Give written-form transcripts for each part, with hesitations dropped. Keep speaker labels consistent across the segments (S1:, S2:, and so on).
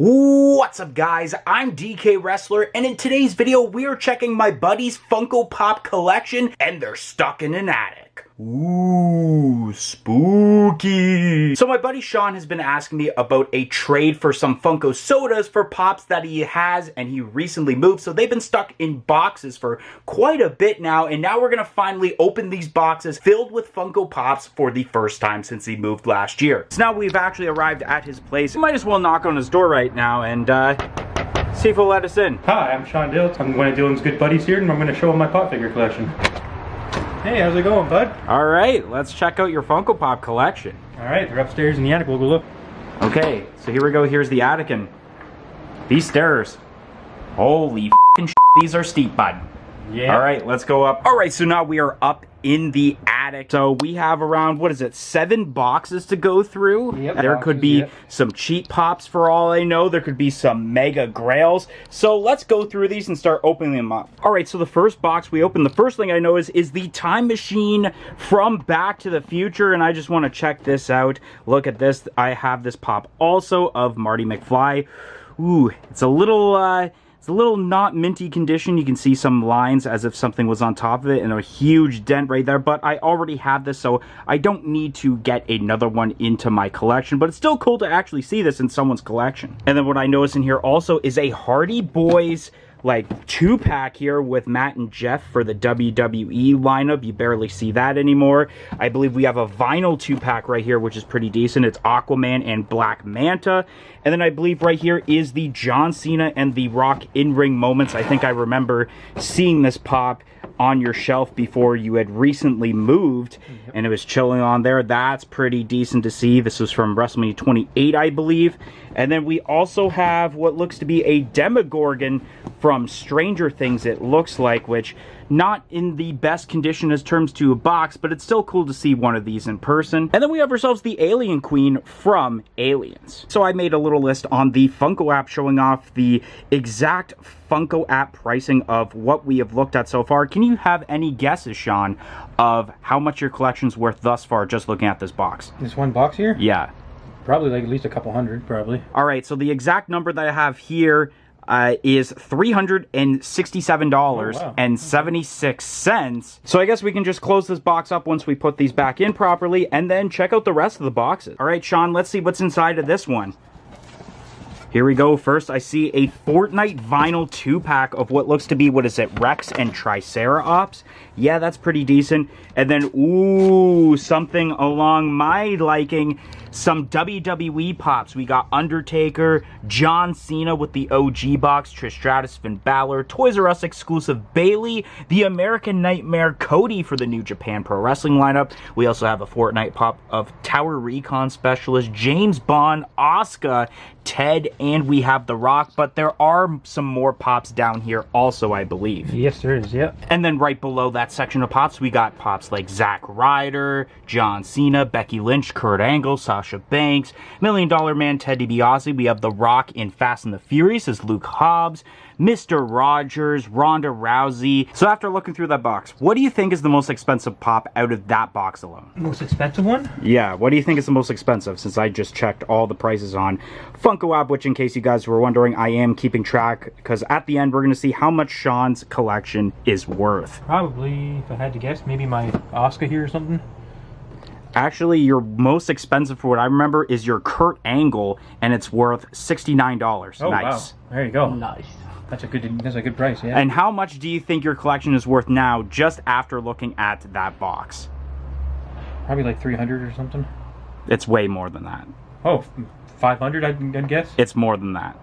S1: What's up guys, I'm DK Wrestler, and in today's video we are checking my buddy's Funko Pop collection, and they're stuck in an attic. Ooh, spooky. So my buddy Sean has been asking me about a trade for some Funko sodas for Pops that he has, and he recently moved, so they've been stuck in boxes for quite a bit now, and now we're gonna finally open these boxes filled with Funko Pops for the first time since he moved last year. So now we've actually arrived at his place. We might as well knock on his door right now and see if he'll let us in.
S2: Hi, I'm Sean Diltz. I'm one of Dylan's good buddies here, and I'm going to show him my pop figure collection. Hey, how's it going, bud?
S1: Alright, let's check out your Funko Pop collection.
S2: Alright, they're upstairs in the attic. We'll go look.
S1: Okay, so here we go. Here's the attic, and these stairs. Holy f***ing shit, these are steep, bud.
S2: Yeah.
S1: Alright, let's go up. Alright, so now we are up in the attic. So we have around, what is it, 7 boxes to go through?
S2: Yep,
S1: there could be some cheap Pops for all I know. There could be some mega Grails. So let's go through these and start opening them up. Alright, so the first box we open, the first thing I know is the Time Machine from Back to the Future, and I just want to check this out. Look at this. I have this Pop also of Marty McFly. Ooh, it's a little not minty condition. You can see some lines as if something was on top of it and a huge dent right there, but I already have this, so I don't need to get another one into my collection, but it's still cool to actually see this in someone's collection. And then what I notice in here also is a Hardy Boys like 2-pack here with Matt and Jeff for the WWE lineup. You barely see that anymore. I believe we have a vinyl 2-pack right here, which is pretty decent. It's Aquaman and Black Manta. And then I believe right here is the John Cena and The Rock in-ring moments. I think I remember seeing this Pop on your shelf before you had recently moved, and it was chilling on there. That's pretty decent to see. This was from WrestleMania 28, I believe. And then we also have what looks to be a Demogorgon from Stranger Things, it looks like, which not in the best condition as terms to a box, but it's still cool to see one of these in person. And then we have ourselves the Alien Queen from Aliens. So I made a little list on the Funko app showing off the exact Funko app pricing of what we have looked at so far. Can you have any guesses, Sean, of how much your collection's worth thus far just looking at this box?
S2: This one box here?
S1: Yeah.
S2: Probably like at least a couple hundred, probably.
S1: Alright, so the exact number that I have here is $367.76. So I guess we can just close this box up once we put these back in properly and then check out the rest of the boxes. All right, Sean, let's see what's inside of this one. Here we go. First, I see a Fortnite vinyl 2-pack of what looks to be, what is it, Rex and Triceratops. Yeah, that's pretty decent. And then, ooh, something along my liking, some WWE Pops. We got Undertaker, John Cena with the OG box, Trish Stratus, Finn Balor, Toys R Us exclusive Bailey, the American Nightmare Cody for the New Japan Pro Wrestling lineup. We also have a Fortnite Pop of Tower Recon Specialist, James Bond, Asuka, Ted, and we have The Rock, but there are some more Pops down here also, I believe.
S2: Yes, there is, yep.
S1: And then right below that section of Pops, we got Pops like Zack Ryder, John Cena, Becky Lynch, Kurt Angle, Sasha Banks, $1 Million Man Ted DiBiase. We have The Rock in Fast and the Furious as Luke Hobbs, Mr. Rogers, Ronda Rousey. So after looking through that box, what do you think is the most expensive Pop out of that box alone?
S2: Most expensive one?
S1: Yeah, what do you think is the most expensive, since I just checked all the prices on Funko app, which in case you guys were wondering, I am keeping track, because at the end we're going to see how much Sean's collection is worth.
S2: Probably, if I had to guess, maybe my Asuka here or something.
S1: Actually, your most expensive, for what I remember, is your Kurt Angle, and it's worth $69.
S2: Oh,
S1: nice.
S2: wow. There you go.
S3: Nice.
S2: That's a good price, yeah.
S1: And how much do you think your collection is worth now, just after looking at that box?
S2: Probably like 300 or something.
S1: It's way more than that.
S2: Oh, 500, I'd guess?
S1: It's more than that.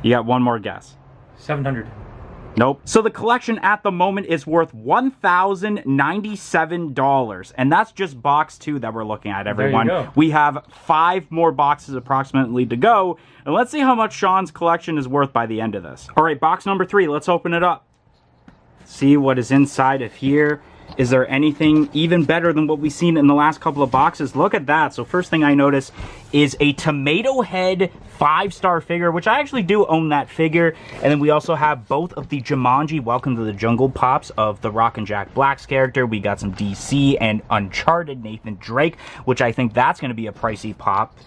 S1: You got one more guess.
S2: 700.
S1: Nope. So the collection at the moment is worth $1,097, and that's just box 2 that we're looking at, everyone.
S2: There you go.
S1: We have 5 more boxes approximately to go, and let's see how much Sean's collection is worth by the end of this. All right, box number 3, let's open it up. See what is inside of here. Is there anything even better than what we've seen in the last couple of boxes? Look at that. So first thing I notice is a Tomato Head 5-star figure, which I actually do own that figure. And then we also have both of the Jumanji Welcome to the Jungle Pops of The Rock and Jack Black's character. We got some DC and Uncharted Nathan Drake, which I think that's going to be a pricey pop.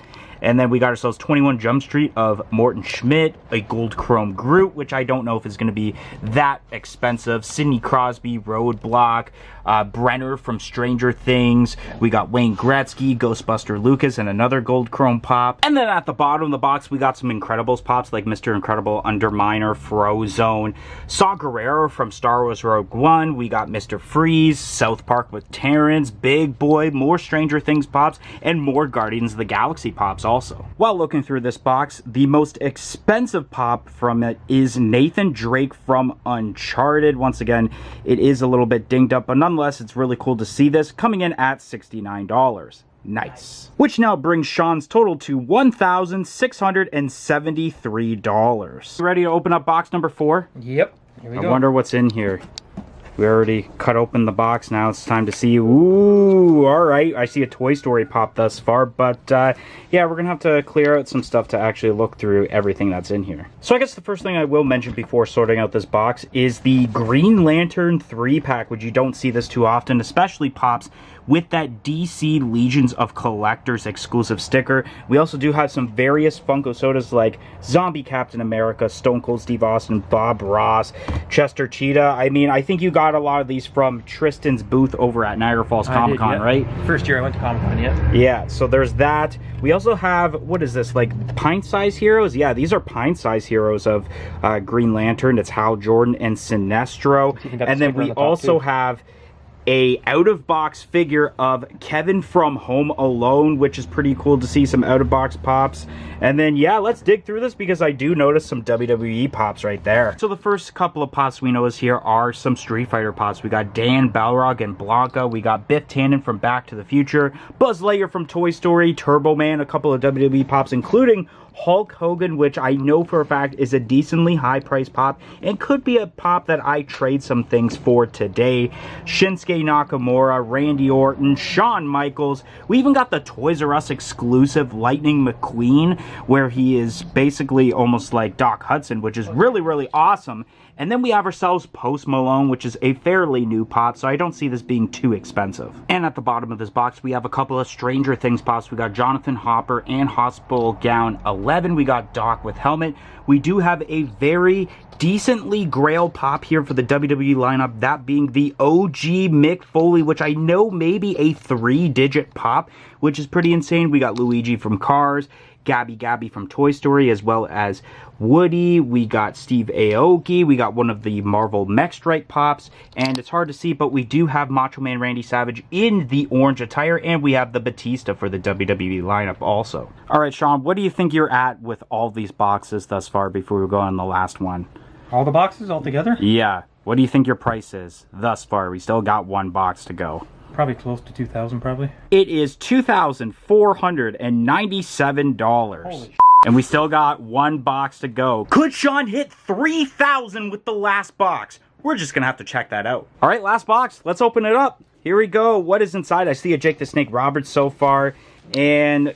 S1: And then we got ourselves 21 Jump Street of Morton Schmidt, a gold chrome Groot, which I don't know if is going to be that expensive. Sidney Crosby, Roadblock, Brenner from Stranger Things. We got Wayne Gretzky, Ghostbuster Lucas, and another gold chrome pop. And then at the bottom of the box, we got some Incredibles pops like Mr. Incredible, Underminer, Frozone, Saw Gerrera from Star Wars Rogue One. We got Mr. Freeze, South Park with Terrence, Big Boy, more Stranger Things pops, and more Guardians of the Galaxy pops also. While looking through this box, the most expensive pop from it is Nathan Drake from Uncharted. Once again, it is a little bit dinged up, but nonetheless, it's really cool to see this coming in at $69. Nice. Which now brings Sean's total to $1,673. Ready to open up box number 4?
S2: Yep. Here we go.
S1: I wonder what's in here. We already cut open the box. Now it's time to see. Ooh, all right. I see a Toy Story pop thus far, but yeah, we're gonna have to clear out some stuff to actually look through everything that's in here. So I guess the first thing I will mention before sorting out this box is the Green Lantern 3-pack, which you don't see this too often, especially pops with that DC Legions of Collectors exclusive sticker. We also do have some various Funko sodas like Zombie Captain America, Stone Cold Steve Austin, Bob Ross, Chester Cheetah. I mean, I think you got a lot of these from Tristan's booth over at Niagara Falls Comic Con, right?
S2: First year I went to Comic Con, yeah.
S1: Yeah, so there's that. We also have, what is this, like pint-size heroes? Yeah, these are pint-size heroes of Green Lantern. It's Hal Jordan and Sinestro. And then we also have a out-of-box figure of Kevin from Home Alone, which is pretty cool to see some out-of-box pops. And then, yeah, let's dig through this because I do notice some WWE pops right there. So the first couple of pops we notice here are some Street Fighter pops. We got Dan Balrog and Blanca. We got Biff Tannen from Back to the Future, Buzz Lightyear from Toy Story, Turbo Man, a couple of WWE pops, including Hulk Hogan, which I know for a fact is a decently high-priced pop and could be a pop that I trade some things for today. Shinsuke Nakamura, Randy Orton, Shawn Michaels. We even got the Toys R Us exclusive Lightning McQueen, where he is basically almost like Doc Hudson, which is really, really awesome. And then we have ourselves Post Malone, which is a fairly new pop, so I don't see this being too expensive. And at the bottom of this box, we have a couple of Stranger Things pops. We got Jonathan Hopper and Hospital Gown 11. We got Doc with helmet. We do have a very decently Grail pop here for the WWE lineup, that being the OG Mick Foley, which I know may be a 3-digit pop, which is pretty insane. We got Luigi from Cars, Gabby from Toy Story, as well as Woody. We got Steve Aoki. We got one of the Marvel Mech Strike pops, and it's hard to see, but we do have Macho Man Randy Savage in the orange attire, and we have the Batista for the WWE lineup also. All right, Sean, what do you think you're at with all these boxes thus far before we go on the last one?
S2: All the boxes all together?
S1: Yeah. What do you think your price is thus far? We still got one box to go.
S2: Probably close to $2,000, probably.
S1: It is $2,497. And we still got one box to go. Could Sean hit 3,000 with the last box? We're just gonna have to check that out. All right, last box. Let's open it up. Here we go. What is inside? I see a Jake the Snake Roberts so far. And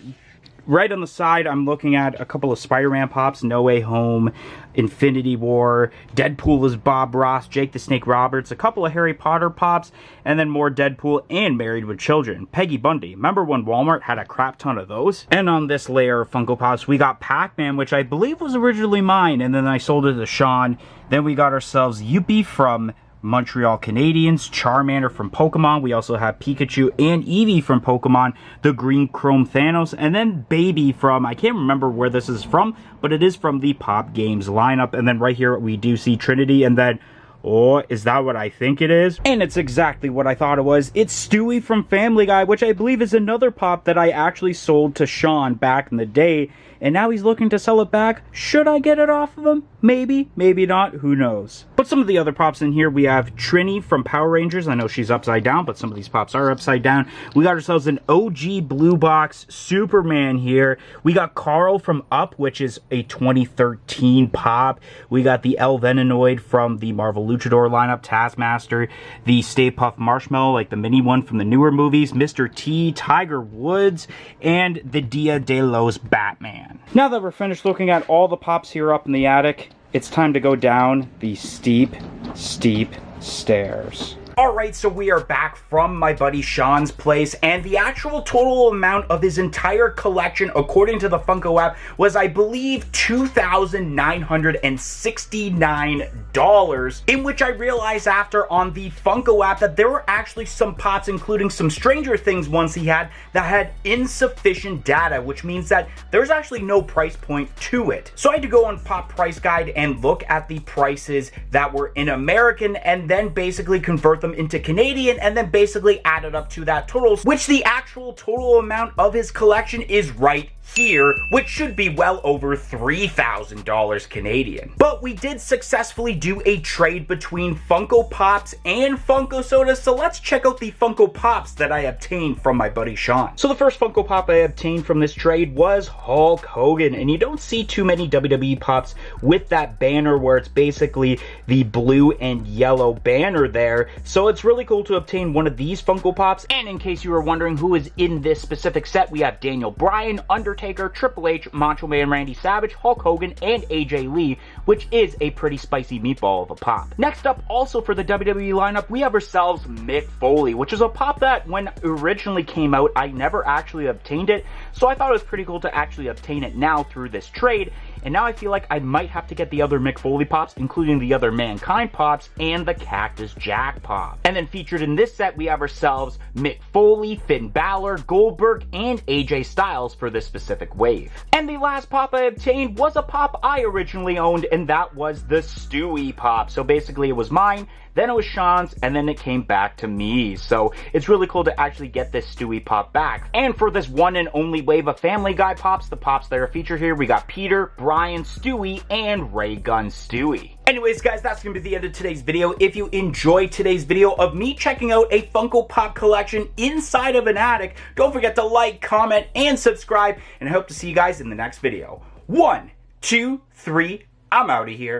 S1: right on the side, I'm looking at a couple of Spider-Man pops, No Way Home, Infinity War, Deadpool is Bob Ross, Jake the Snake Roberts, a couple of Harry Potter pops, and then more Deadpool and Married with Children. Peggy Bundy. Remember when Walmart had a crap ton of those? And on this layer of Funko Pops, we got Pac-Man, which I believe was originally mine, and then I sold it to Sean. Then we got ourselves Yuppie from Montreal Canadiens, Charmander from Pokemon. We also have Pikachu and Eevee from Pokemon, the Green Chrome Thanos, and then Baby from, I can't remember where this is from, but it is from the Pop Games lineup. And then right here we do see Trinity, and then, oh, is that what I think it is? And it's exactly what I thought it was. It's Stewie from Family Guy, which I believe is another pop that I actually sold to Sean back in the day, and now he's looking to sell it back. Should I get it off of him? Maybe, maybe not, who knows. But some of the other pops in here, we have Trini from Power Rangers. I know she's upside down, but some of these pops are upside down. We got ourselves an OG Blue Box Superman here. We got Carl from Up, which is a 2013 pop. We got the El Venenoid from the Marvel Luchador lineup, Taskmaster, the Stay Puft Marshmallow, like the mini one from the newer movies, Mr. T, Tiger Woods, and the Dia de los Batman. Now that we're finished looking at all the pops here up in the attic, it's time to go down the steep, steep stairs. Alright, so we are back from my buddy Sean's place, and the actual total amount of his entire collection, according to the Funko app, was, I believe, $2,969, in which I realized after on the Funko app that there were actually some pops, including some Stranger Things ones he had, that had insufficient data, which means that there's actually no price point to it. So I had to go on Pop Price Guide and look at the prices that were in American, and then basically convert them into Canadian, and then basically add it up to that total, which the actual total amount of his collection is right here, which should be well over $3,000 Canadian. But we did successfully do a trade between Funko Pops and Funko Sodas, so let's check out the Funko Pops that I obtained from my buddy Sean. So the first Funko Pop I obtained from this trade was Hulk Hogan, and you don't see too many WWE Pops with that banner where it's basically the blue and yellow banner there, so it's really cool to obtain one of these Funko Pops. And in case you were wondering who is in this specific set, we have Daniel Bryan, Undertaker, Triple H, Macho Man Randy Savage, Hulk Hogan, and AJ Lee, which is a pretty spicy meatball of a pop. Next up, also for the WWE lineup, we have ourselves Mick Foley, which is a pop that when it originally came out, I never actually obtained it, so I thought it was pretty cool to actually obtain it now through this trade. And now I feel like I might have to get the other Mick Foley Pops, including the other Mankind Pops and the Cactus Jack Pop. And then featured in this set, we have ourselves Mick Foley, Finn Balor, Goldberg, and AJ Styles for this specific wave. And the last pop I obtained was a pop I originally owned, and that was the Stewie Pop. So basically it was mine, then it was Sean's, and then it came back to me. So it's really cool to actually get this Stewie Pop back. And for this one and only wave of Family Guy Pops, the Pops that are featured here, we got Peter, Brian, Stewie, and Ray Gun Stewie. Anyways, guys, that's going to be the end of today's video. If you enjoyed today's video of me checking out a Funko Pop collection inside of an attic, don't forget to like, comment, and subscribe, and I hope to see you guys in the next video. 1, 2, 3, I'm out of here.